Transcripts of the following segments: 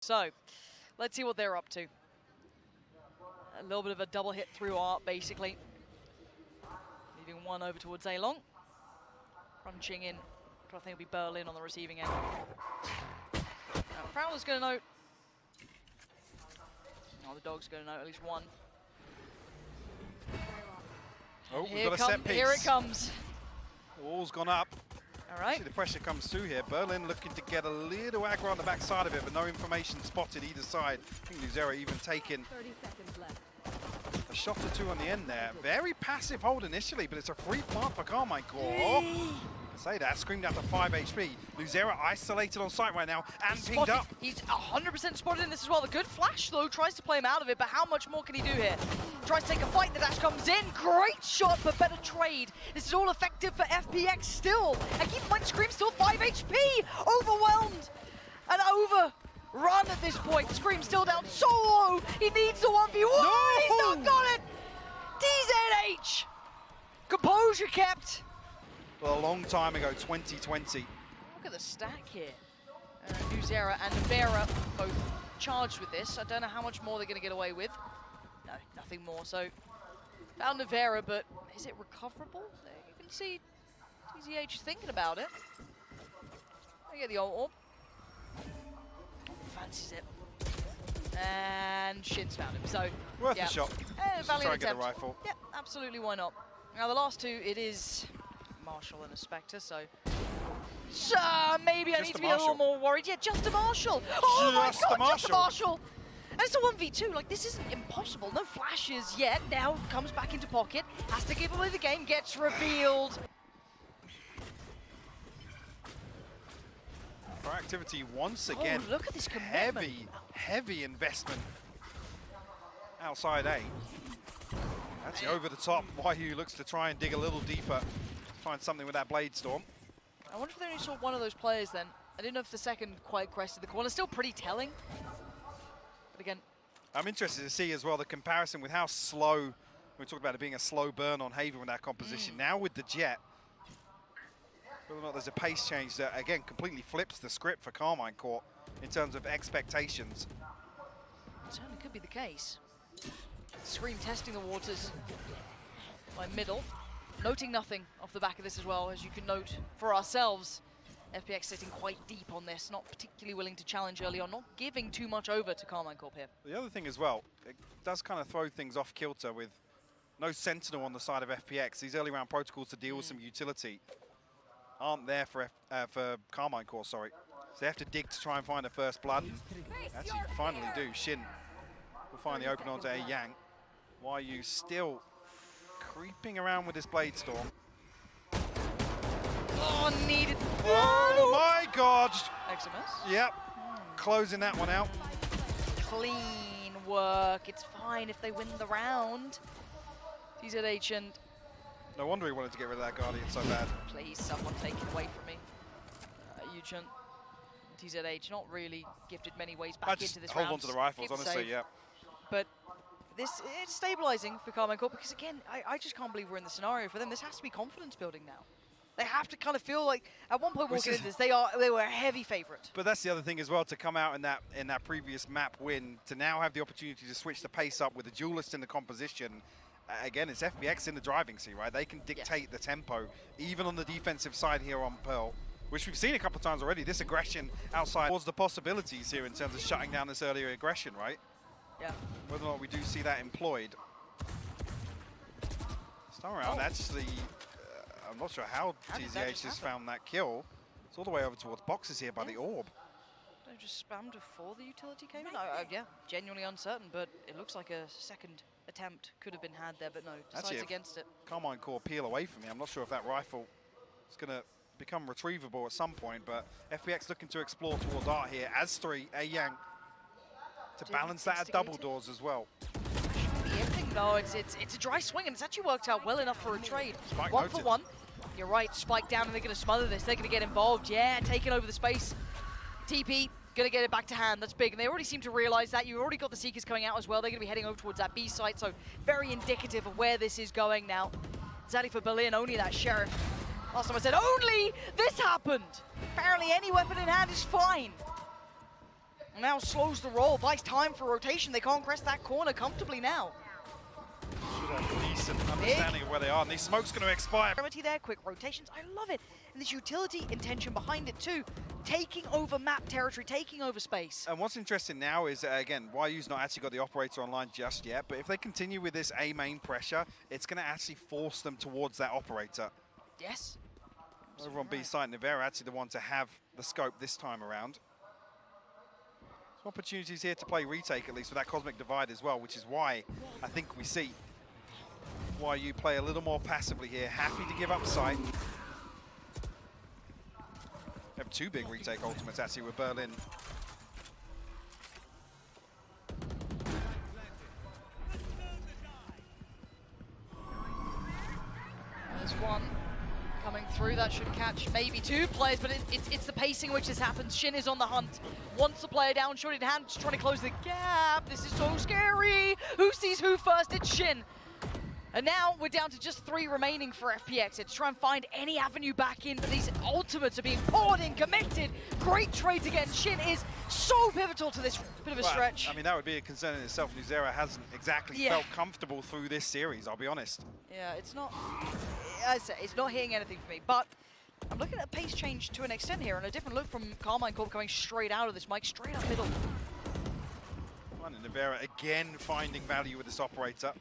So, let's see what they're up to. A little bit of a double hit through art, basically. Leaving one over towards A-Long. Crunching in, I think it'll be Berlin on the receiving end. Now, Prowler's going to note. Oh, the dog's going to note at least one. Oh, we've got a set piece. Here it comes. The wall's gone up. All right. See the pressure comes through here. Berlin looking to get a little aggro on the back side of it, but no information spotted either side. I think Luzera even taken 30 seconds left. a shot or two on the end there. Very passive hold initially, but it's a free plant for Karmine Corp. Say that, screamed out to 5 HP. Luzera isolated on site right now and pinged up. He's 100% spotted in this as well. The good flash though, tries to play him out of it, but how much more can he do here? Tries to take a fight, the dash comes in. Great shot, but better trade. This is all effective for FPX still. And keep in mind, Scream still 5 HP. Overwhelmed and overrun at this point. Scream still down so low. He needs the 1v1. No! He's not got it. DZH. Composure kept. Well, a long time ago, 2020. Look at the stack here. Luzera and Vera both charged with this. I don't know how much more they're going to get away with. No, nothing more. So, found Vera, but is it recoverable? You can see TZH is thinking about it. I get the old orb. Fancies it. And Shin's found him. So, Worth yeah. a shot. Valiant try and get attempt. the rifle. Yeah, absolutely, why not? Now, the last two, it is Marshall and a Spectre, so maybe I need to be a little more worried. Yeah, just a Marshall. Oh my god, just a Marshall. And it's a 1v2, like this isn't impossible. No flashes yet, now comes back into pocket, has to give away the game, gets revealed. Proactivity once again. Oh, look at this commitment. Heavy investment outside A. Actually over the top, Wahoo looks to try and dig a little deeper. Find something with that Blade Storm. I wonder if they only saw one of those players then. I didn't know if the second quite crested the corner. Still pretty telling. But again, I'm interested to see as well the comparison with how slow, we talked about it being a slow burn on Haven with that composition. Now with the Jet, whether or not there's a pace change that, again, completely flips the script for Karmine Corp in terms of expectations. it certainly could be the case. Scream testing the waters by middle. Noting nothing off the back of this as well, as you can note for ourselves. FPX sitting quite deep on this, not particularly willing to challenge early on, not giving too much over to Karmine Corp here. The other thing as well, it does kind of throw things off kilter with no Sentinel on the side of FPX. These early round protocols to deal with some utility aren't there for Karmine Corp, sorry. So they have to dig to try and find a first blood. And actually, finally do. Shin will find the open onto A Yang. Wahoo still creeping around with this Blade Storm. Oh, needed. Oh my god! XMS. Yep, closing that one out. Clean work. It's fine if they win the round. TZH and No wonder he wanted to get rid of that Guardian so bad. please, someone take it away from me. Yuchun, TZH, not really gifted many ways back I into just this hold round. on to the rifles, Keep it honestly, safe. yeah. But this, it's stabilizing for Karmine Corp because again, I just can't believe we're in the scenario for them. This has to be confidence building now. They have to kind of feel like, at one point walking into this, they were a heavy favorite. But that's the other thing as well, to come out in that previous map win, to now have the opportunity to switch the pace up with a duelist in the composition. Again, it's FPX in the driving seat, right? They can dictate the tempo, even on the defensive side here on Pearl, which we've seen a couple of times already. This aggression outside towards the possibilities here in terms of shutting down this earlier aggression, right? Yeah. Whether or not we do see that employed. This time around, actually, I'm not sure how TZH has found that kill. It's all the way over towards boxes here by the orb. They just spammed before the utility came in? Yeah, genuinely uncertain, but it looks like a second attempt could have been had there, but no, decides against it. Karmine Corp peel away from me. I'm not sure if that rifle is going to become retrievable at some point, but FPX looking to explore towards art here. As 3, A Yang to balance that at double doors as well. No, it's a dry swing, and it's actually worked out well enough for a trade. Spike 1 noted. for 1. You're right, Spike down, and they're going to smother this. They're going to get involved. Yeah, taking over the space. TP, going to get it back to hand. That's big, and they already seem to realize that. You've already got the Seekers coming out as well. They're going to be heading over towards that B site, so very indicative of where this is going now. Zaddy for Berlin, only that Sheriff. Last time I said, only this happened. Apparently any weapon in hand is fine. Now slows the roll, buys time for rotation. They can't crest that corner comfortably now. Should have a decent understanding of where they are, and these smoke's going to expire. There, quick rotations, I love it. And this utility intention behind it too. Taking over map territory, taking over space. And what's interesting now is, again, YU's not actually got the operator online just yet, but if they continue with this A main pressure, it's going to actually force them towards that operator. Yes. Over on B side, Nivera actually the one to have the scope this time around. Some opportunities here to play retake, at least for that Cosmic Divide as well, which is why I think we see YU play a little more passively here, happy to give up sight. Have two big retake ultimates actually with Berlin. There's one coming through, that should catch maybe two players, but it's the pacing which this happens. Shin is on the hunt, wants the player down, shot in hand, just trying to close the gap. This is so scary. Who sees who first? It's Shin. And now we're down to just 3 remaining for FPX. It's try and find any avenue back in, but these ultimates are being poured in, committed. Great trades again. Shin is so pivotal to this bit of a stretch. I mean, that would be a concern in itself. Nuzera hasn't exactly felt comfortable through this series, I'll be honest. Yeah, it's not, as I say, it's not hitting anything for me, but I'm looking at a pace change to an extent here, and a different look from Karmine Corp coming straight out of this mic, straight up middle. And Nivera again finding value with this operator.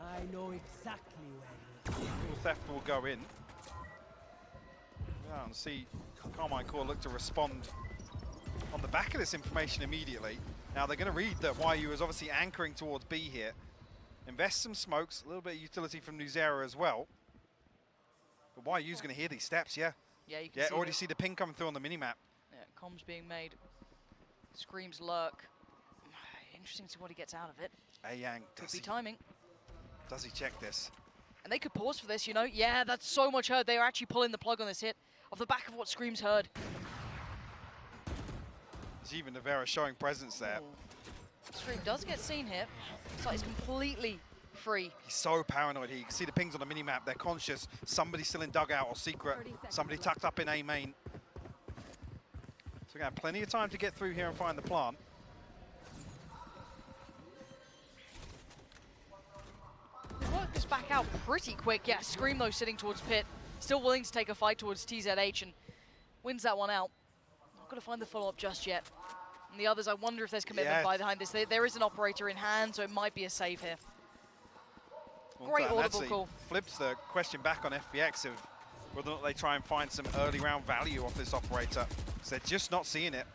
I know exactly where you are. Theft will go in. Yeah, and see Karmine Corp look to respond on the back of this information immediately. Now they're going to read that YU is obviously anchoring towards B here. Invest some smokes, a little bit of utility from Nuzera as well. But YU's going to hear these steps, yeah. Yeah, you can already see the ping coming through on the minimap. Yeah, comms being made. Screams lurk. Interesting to see what he gets out of it. Yang, Could be timing. Does he check this? And they could pause for this, you know? Yeah, that's so much heard. They are actually pulling the plug on this hit off the back of what Screams heard. There's even Nivera showing presence there. Scream does get seen here. So he's completely free. He's so paranoid. He can see the pings on the minimap. They're conscious. Somebody's still in dugout or secret. Somebody tucked up in A main. So we're going to have plenty of time to get through here and find the plant. They work this back out pretty quick. Yeah, Scream though sitting towards Pit. Still willing to take a fight towards TZH and wins that one out. Not going to find the follow-up just yet. And the others, I wonder if there's commitment behind this. There is an operator in hand, so it might be a save here. Great audible call. Flips the question back on FPX of whether or not they try and find some early round value off this operator, because they're just not seeing it.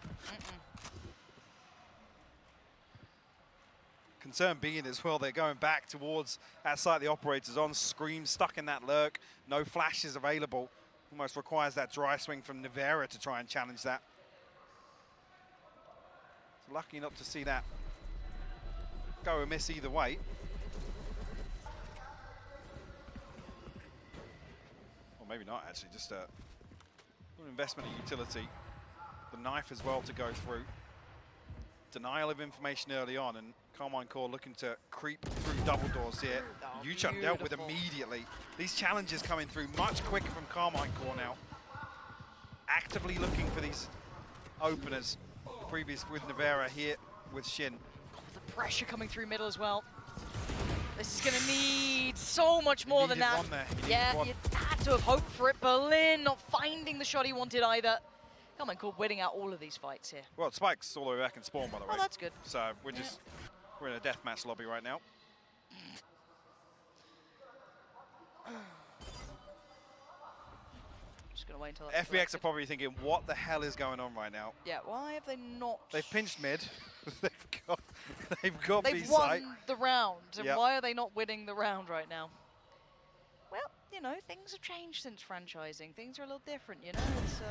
Concern being as well, they're going back towards that site the operator's on. Scream stuck in that lurk. No flashes available. Almost requires that dry swing from Nivera to try and challenge that. So lucky not to see that go amiss either way. Or maybe not actually, just a little investment in utility. The knife as well to go through. Denial of information early on, and Karmine Corp looking to creep through double doors here. Yuchuk dealt with immediately. These challenges coming through much quicker from Karmine Corp now. Actively looking for these openers. Previous with Nivera, here with Shin. The pressure coming through middle as well. This is going to need so much more than that. Yeah, you had to have hoped for it. Berlin not finding the shot he wanted either. Karmine Corp winning out all of these fights here. Well, Spike's all the way back in spawn, by the way. Oh, that's good. So we're in a deathmatch lobby right now. Just gonna wait until FPX are probably thinking, what the hell is going on right now? Yeah, why have they not? They've pinched mid. they've got They've won the round, and why are they not winning the round right now? Well, you know, things have changed since franchising. Things are a little different, you know. It's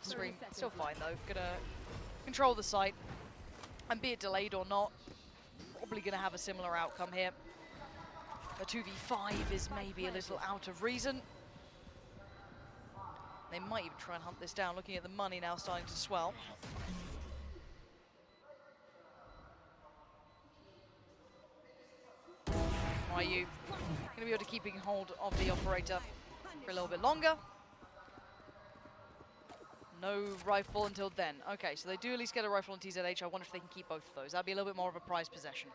Scream, still fine though. Gonna control the site, and be it delayed or not, probably gonna have a similar outcome here. A 2v5 is maybe a little out of reason. They might even try and hunt this down. Looking at the money now starting to swell. YU going to be able to keeping hold of the operator for a little bit longer. No rifle until then. Okay, so they do at least get a rifle on TZH. I wonder if they can keep both of those. That'd be a little bit more of a prized possession.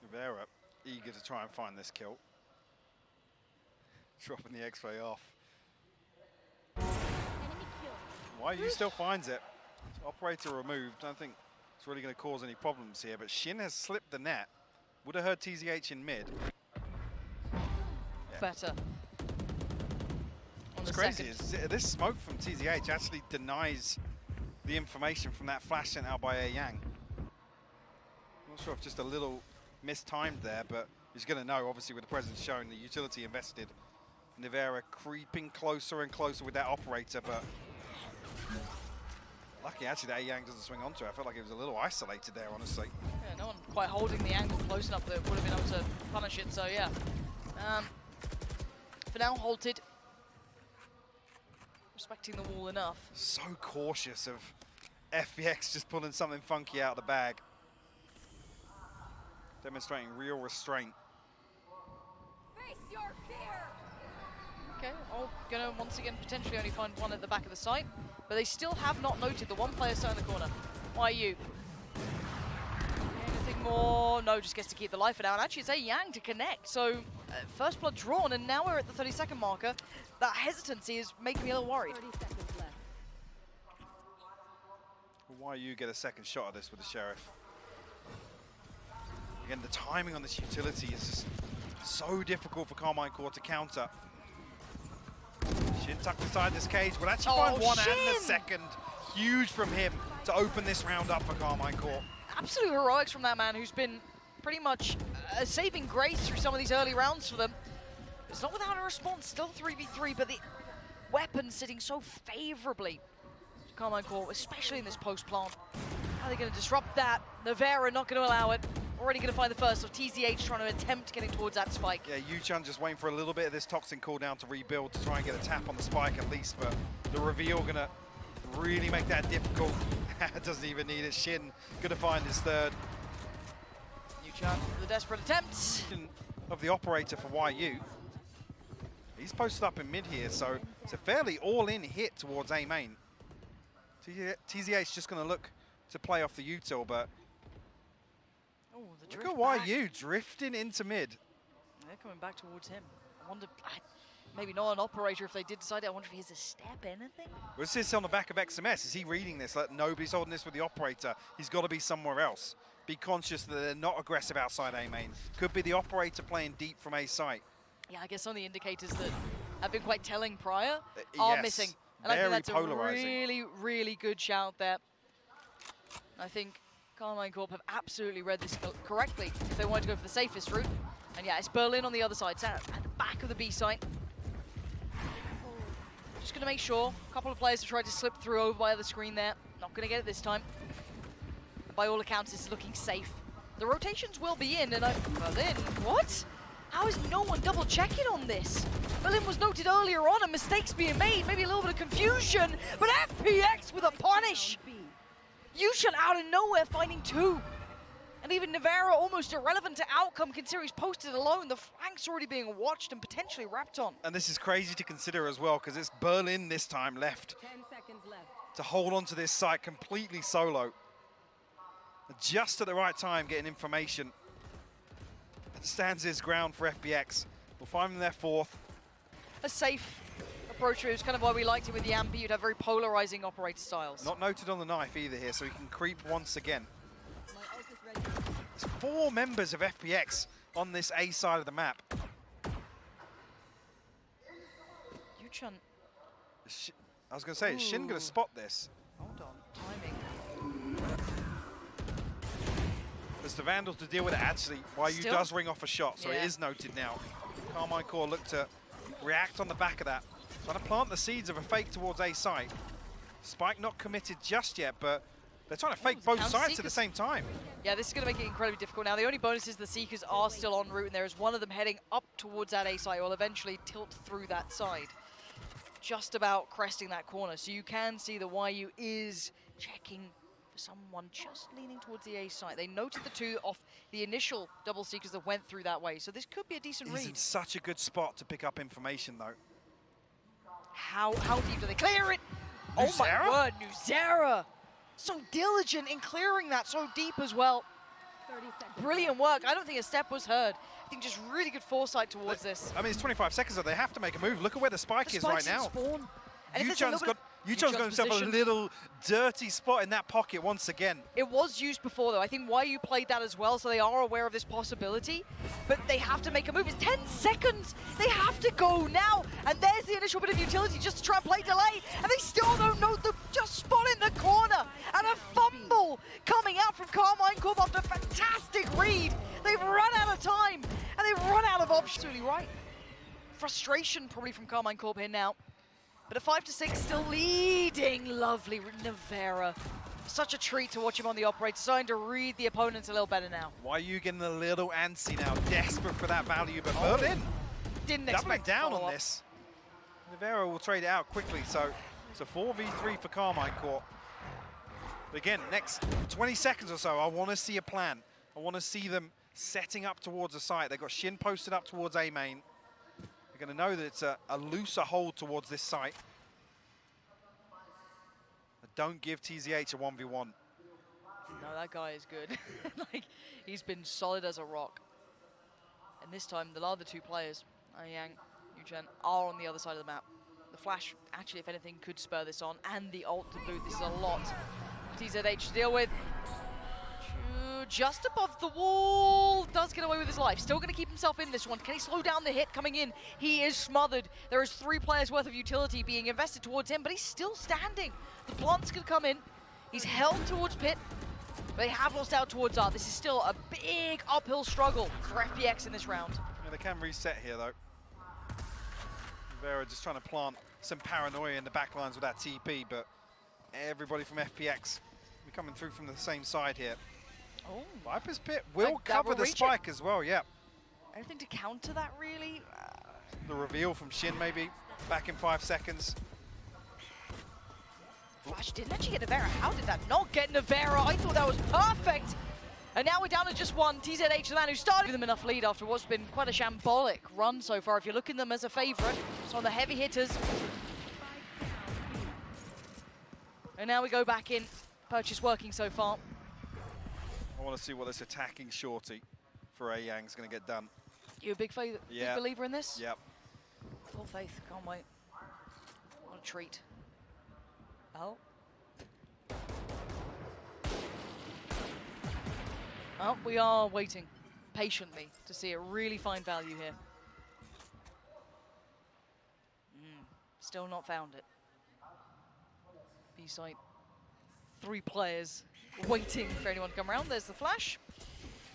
Rivera eager to try and find this kill. Dropping the X-ray off. YU still finds it. Operator removed. Don't think it's really going to cause any problems here, but Shin has slipped the net. Would have heard TZH in mid. Yeah. Better. What's crazy is this smoke from TZH actually denies the information from that flash sent out by A Yang. Not sure if just a little mistimed there, but he's going to know, obviously, with the presence shown, the utility invested. Nivera creeping closer and closer with that operator, but lucky actually that A Yang doesn't swing onto it. I felt like it was a little isolated there, honestly. Yeah, no one quite holding the angle close enough that would have been able to punish it, so yeah. For now, halted. Respecting the wall enough. So cautious of FPX just pulling something funky out of the bag. Demonstrating real restraint. Face your fear. Okay, all gonna once again potentially only find one at the back of the site, but they still have not noted the one player still in the corner. YU. Anything more? No, just gets to keep the life down. Actually, it's A Yang to connect, so first blood drawn, and now we're at the 30-second marker. That hesitancy is making me a little worried. 30 seconds left. Why you get a second shot at this with the Sheriff? Again, the timing on this utility is just so difficult for Karmine Corp to counter. Shin tucked inside this cage. Will actually find one Shin! and the second. Huge from him to open this round up for Karmine Corp. Absolute heroics from that man who's been pretty much a saving grace through some of these early rounds for them. It's not without a response, still 3v3, but the weapon sitting so favorably to Karmine Corp, especially in this post-plant. How are they going to disrupt that? Nivera not going to allow it. Already going to find the first, so TZH trying to attempt getting towards that spike. Yeah, Yu-Chan just waiting for a little bit of this toxin cooldown to rebuild to try and get a tap on the spike at least, but the reveal going to really make that difficult. Doesn't even need it. Shin going to find his third. Yu-Chan with a desperate attempt. Of the operator for YU. He's posted up in mid here, so it's a fairly all-in hit towards A main. TZH just going to look to play off the util, but Oh, the look drift at back. YU drifting into mid. They're coming back towards him. I wonder, maybe not an operator if they did decide it. I wonder if he has a step, anything? Well, this is on the back of XMS. Is he reading this? Like, nobody's holding this with the operator. He's got to be somewhere else. Be conscious that they're not aggressive outside A main. Could be the operator playing deep from A site. Yeah, I guess some of the indicators that have been quite telling prior are yes, missing. And I very think that's polarizing. a really, really good shout there. I think Karmine Corp have absolutely read this correctly if they wanted to go for the safest route. And yeah, it's Berlin on the other side, at the back of the B site. Just going to make sure. A couple of players have tried to slip through over by the screen there. Not going to get it this time. By all accounts, it's looking safe. The rotations will be in, and Berlin, what? How is no one double checking on this? Berlin was noted earlier on and mistakes being made, maybe a little bit of confusion, but FPX with a punish. Yu-Chan out of nowhere finding two. And even Nivera almost irrelevant to outcome considering he's posted alone. The flank's already being watched and potentially wrapped on. And this is crazy to consider as well, because it's Berlin this time left 10 seconds left. to hold on to this site completely solo. Just at the right time, getting information. And stands his ground for FPX. We'll find them their fourth. A safe approach. It was kind of why we liked it with the Ampi. You'd have very polarizing operator styles. Not noted on the knife either here, so he can creep once again. My ult is ready. There's 4 members of FPX on this A side of the map. Yu-Chan, I was going to say, is Shin going to spot this? hold on, timing. There's the Vandals to deal with it actually. YU Still? does ring off a shot, so Yeah. it is noted now. Karmine Corp look to react on the back of that. Trying to plant the seeds of a fake towards A site. Spike not committed just yet, but they're trying to fake the both counter sides at the Seekers. same time. Yeah, this is going to make it incredibly difficult. Now, the only bonus is the Seekers are still en route, and there is one of them heading up towards that A site, will eventually tilt through that side. Just about cresting that corner. So you can see the YU is checking for someone just leaning towards the A site. They noted the two off the initial double Seekers that went through that way. So this could be a decent He's in read. such a good spot to pick up information though. How deep do they clear it? Oh my Nuzera? word, Nuzera! So diligent in clearing that so deep as well. 30 seconds. Brilliant work. I don't think a step was heard. I think just really good foresight towards this. I mean, it's 25 seconds, so they have to make a move. Look at where the spike is right now. Spawn. And if there's a Yuchun's little bit got Yuchun's himself position. a little dirty spot in that pocket once again. It was used before, though. I think YU played that as well, so they are aware of this possibility. But they have to make a move. It's 10 seconds. They have to go now. And there's the initial bit of utility just to try and play delay. And they still don't know the just spot in the corner. And a fumble coming out from Karmine Corp after a fantastic read. They've run out of time. And they've run out of options. Really right. Frustration probably from Karmine Corp here now. But at 5-6, still leading. Lovely Nuvera. Such a treat to watch him on the operator, starting to read the opponents a little better now. Why are you getting a little antsy now? Desperate for that value, but Berlin Didn't doubling expect down on follow-up. this. Nuvera will trade it out quickly, so it's a 4v3 for Karmine Corp. But again, next 20 seconds or so, I want to see a plan. I want to see them setting up towards a site. They've got Shin posted up towards A main. They're going to know that it's a looser hold towards this site. But don't give TZH a 1v1. No, that guy is good. Like, he's been solid as a rock. And this time, the other two players, Yang, Yuchen, are on the other side of the map. The flash, actually, if anything, could spur this on, and the ult to boot. This is a lot for TZH to deal with. Just above the wall, does get away with his life. Still going to keep himself in this one. Can he slow down the hit coming in? He is smothered. There is 3 players worth of utility being invested towards him, but he's still standing. The plant's going to come in. He's held towards pit. They have lost out towards R. This is still a big uphill struggle for FPX in this round. Yeah, they can reset here, though. Vera just trying to plant some paranoia in the backlines with that TP, but everybody from FPX will be coming through from the same side here. Oh, Viper's Pit will Like that cover will the reach it. spike as well, yeah. anything to counter that, really? The reveal from Shin, maybe, back in 5 seconds. Flash didn't actually get Nuvera. How did that not get Nuvera? I thought that was perfect. And now we're down to just one. TZH, the man who started with them enough lead after what's been quite a shambolic run so far. If you're looking at them as a favorite, it's on the heavy hitters. And now we go back in. Purchase working so far. I want to see what this attacking shorty for A Yang is going to get done. You a big big believer in this? Yep. Full faith, can't wait. What a treat. Oh. Oh, we are waiting patiently to see it really find value here. Still not found it. B-site. 3 players waiting for anyone to come around. There's the flash.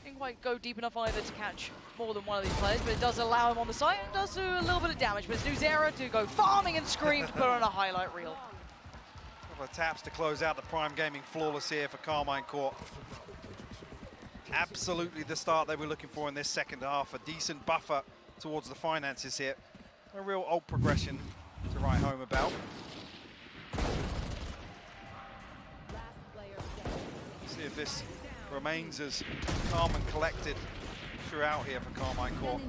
Didn't quite go deep enough either to catch more than one of these players, but it does allow him on the site and does do a little bit of damage. But it's Nuzera to go farming and scream to put on a highlight reel. Couple of taps to close out the Prime Gaming flawless here for Karmine Corp. Absolutely the start they were looking for in this second half. A decent buffer towards the finances here. A real ult progression to write home about. Last player standing. See if this remains as calm and collected throughout here for Karmine Corp.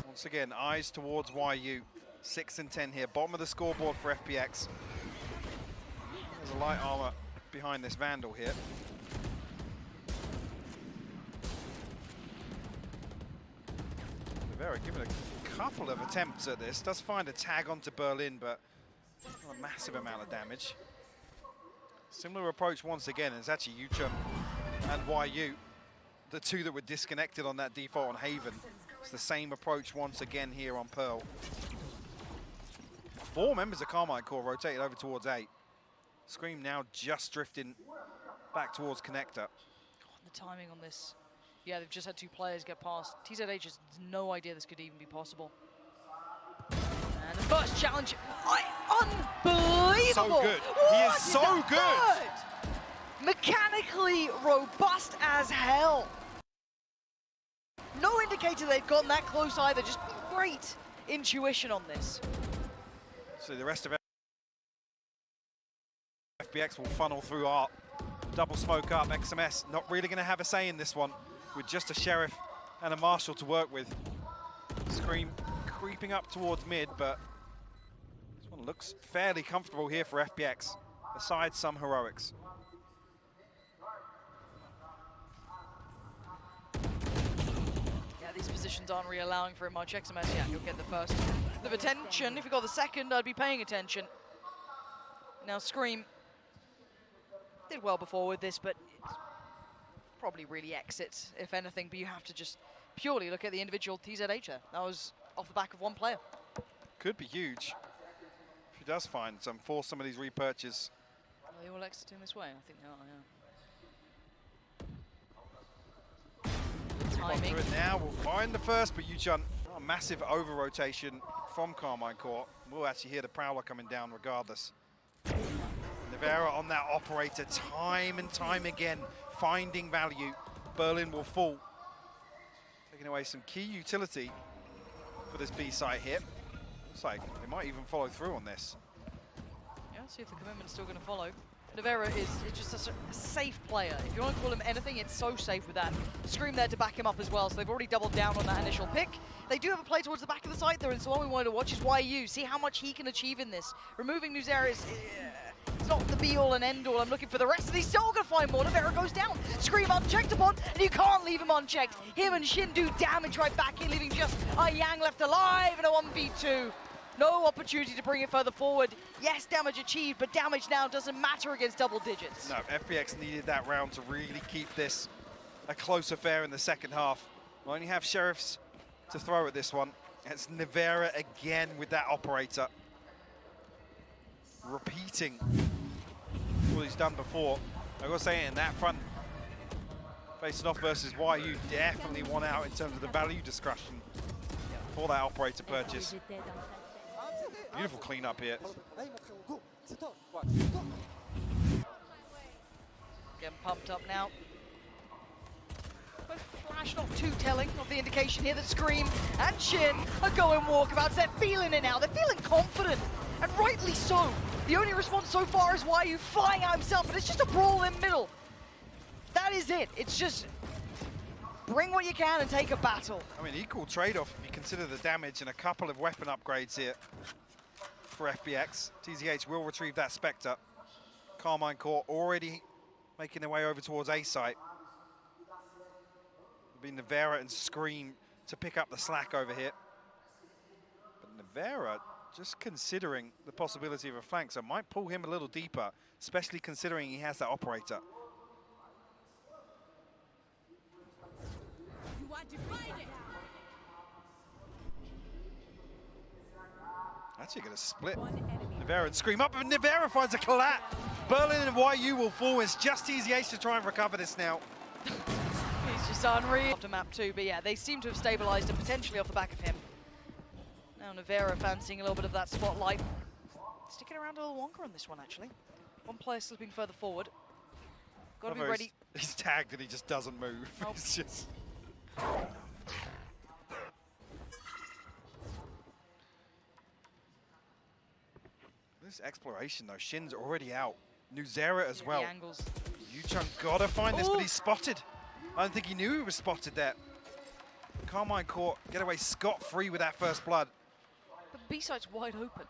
Once again, eyes towards YU. 6 and 10 here, bottom of the scoreboard for FPX. There's a light armor behind this Vandal here. Rivera giving a couple of attempts at this. Does find a tag onto Berlin, but not a massive amount of damage. Similar approach once again. It's actually Yuchun and YU, the two that were disconnected on that default on Haven. It's the same approach once again here on Pearl. 4 members of Karmine Corp rotated over towards A. Scream now just drifting back towards Connector. God, the timing on this. Yeah, they've just had 2 players get past. TZH has no idea this could even be possible. And the first challenge, unbelievable! So good. He is so good. Mechanically robust as hell. No indicator they'd gotten that close either. Just great intuition on this. So the rest of FPX will funnel through Art. Double smoke up, XMS not really going to have a say in this one with just a Sheriff and a Marshal to work with. Scream creeping up towards mid, but this one looks fairly comfortable here for FPX, aside some heroics. Yeah, these positions aren't really allowing for much. XMS, yeah, you'll get the first bit of attention. If you got the second, I'd be paying attention. Now Scream did well before with this, but it's probably really exits, if anything, but you have to just purely look at the individual TZH there. That was off the back of one player. Could be huge if he does find some, force some of these repurchases. Are they all exiting this way? I think they are, yeah. On Timing. through it now, we'll find the first, but Yuchun, a massive over-rotation from Karmine Corp. We'll actually hear the Prowler coming down regardless. Nevera on that operator time and time again, finding value. Berlin will fall. Taking away some key utility for this B site here. Looks like they might even follow through on this. Yeah, see if the commitment's still going to follow. Nevera is just a safe player. If you want to call him anything, it's so safe with that. Scream there to back him up as well, so they've already doubled down on that initial pick. They do have a play towards the back of the site though, and so what we wanted to watch is YU. See how much he can achieve in this. Removing Nuzera is it's not the be-all and end-all. I'm looking for the rest of these. Still going to find more. Nevera goes down. Scream unchecked upon, and you can't leave him unchecked. Him and Shin do damage right back in, leaving just Yang left alive in a 1v2. No opportunity to bring it further forward. Yes, damage achieved, but damage now doesn't matter against double digits. No, FPX needed that round to really keep this a close affair in the second half. We only have Sheriffs to throw at this one. It's Nevera again with that operator. Repeating what he's done before. I gotta say, in that front, facing off versus YU, definitely won out in terms of the value discussion for that operator purchase. Beautiful cleanup here. Getting pumped up now. But Flash not too telling of the indication here that Scream and Shin are going walkabouts. They're feeling it now. They're feeling confident, and rightly so. The only response so far is YU flying out himself, but it's just a brawl in middle. That is it. It's just bring what you can and take a battle. I mean, equal trade-off if you consider the damage and a couple of weapon upgrades here for FPX. TZH will retrieve that Spectre. Karmine Corp already making their way over towards A site. It'll be Nevera and Scream to pick up the slack over here. But Nevera just considering the possibility of a flank, so might pull him a little deeper, especially considering he has that operator. You want to fight it? Actually going to split. One enemy. Nevera and Scream up, and Nevera finds a collat. Berlin and YU will fall. It's just TZH to try and recover this now. He's just unreal. After map 2, but yeah, they seem to have stabilized and potentially off the back of him. Now Nevera fancying a little bit of that spotlight. Sticking around a little wonker on this one, actually. One player slipping further forward. Got to be ready. He's tagged and he just doesn't move. Nope. It's just... This exploration though, Shin's already out. Nuzera as well. The angles. Yuchun gotta find this, Ooh. but he's spotted. I don't think he knew he was spotted there. Karmine Corp get away scot-free with that first blood. The B site's wide open.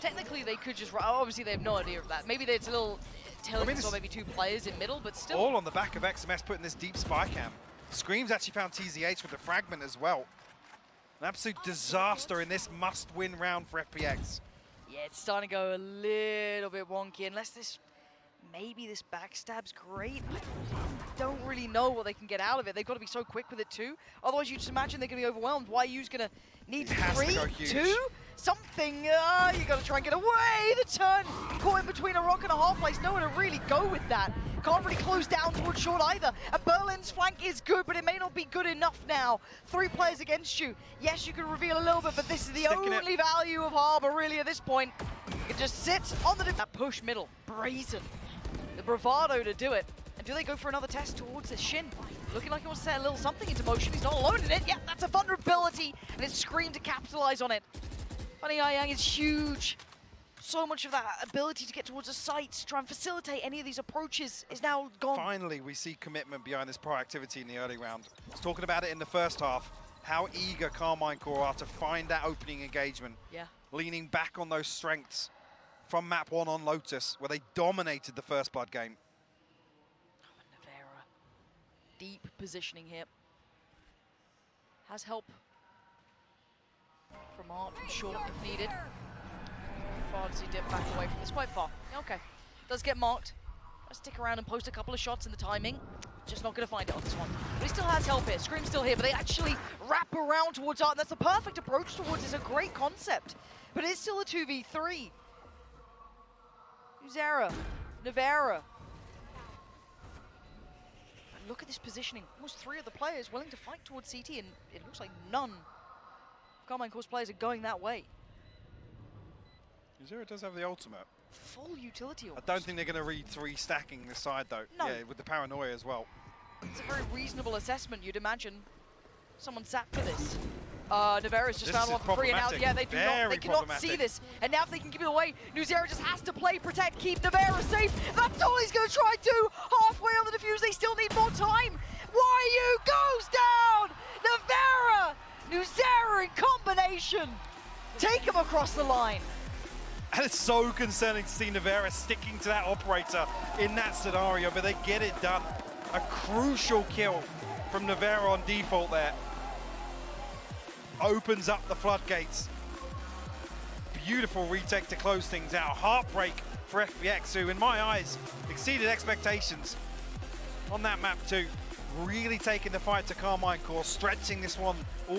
Technically, they could just. Obviously, they have no idea of that. Maybe it's a little telling. I mean, Or maybe 2 players in middle, but still. All on the back of XMS putting this deep spy cam. Scream's actually found TZH with the fragment as well. An absolute disaster in this must-win round for FPX. Yeah, it's starting to go a little bit wonky. Unless this, maybe this backstab's great. I don't really know what they can get out of it. They've got to be so quick with it too. Otherwise, you just imagine they're going to be overwhelmed. YU's going to need It has to 3, go huge. 2, something. You got to try and get away. The turn caught in between a rock and a hard place. Nowhere to really go with that. Can't really close down towards short either. And Berlin's flank is good, but it may not be good enough now. 3 players against you. Yes, you can reveal a little bit, but this is the only value of Harbor really at this point. You can just sit on the that push middle, brazen. The bravado to do it. And do they go for another test towards the Shin? Looking like he wants to set a little something into motion. He's not alone in it. Yeah, that's a vulnerability, and it's Scream to capitalize on it. Funny Yang is huge. So much of that ability to get towards the sites, try and facilitate any of these approaches is now gone. Finally, we see commitment behind this proactivity in the early round. I was talking about it in the first half. how eager Karmine Corp are to find that opening engagement. Yeah. Leaning back on those strengths from map 1 on Lotus, where they dominated the first blood game. Navera. Deep positioning here. Has help from Art, from short if needed. How far does he dip back away from this? Quite far. Okay. Does get marked. I'll stick around and post a couple of shots in the timing. Just not going to find it on this one. But he still has help here. Scream's still here, but they actually wrap around towards Art. That's the perfect approach towards. It's a great concept. But it's still a 2v3. Zara, Navera. And look at this positioning. Almost 3 of the players willing to fight towards CT, and it looks like none of Karmine Corp's players are going that way. Zero does have the ultimate. Full utility I almost. don't think they're going to read 3 stacking this side though. No. Yeah, with the paranoia as well. It's a very reasonable assessment, you'd imagine. Someone sat for this. Navera's just This found is one for free, and now, problematic. yeah, they do not, Very they cannot see problematic. this. And now if they can give it away, Nuzera just has to play, protect, keep Navera safe. That's all he's going to try to do. Halfway on the defuse, they still need more time. YU goes down! Navera! Nuzera in combination. Take him across the line. And it's so concerning to see Navera sticking to that operator in that scenario, but they get it done. A crucial kill from Navera on default there. Opens up the floodgates. Beautiful retake to close things out. Heartbreak for FPX, who in my eyes exceeded expectations on that map too. Really taking the fight to Karmine Corp, stretching this one all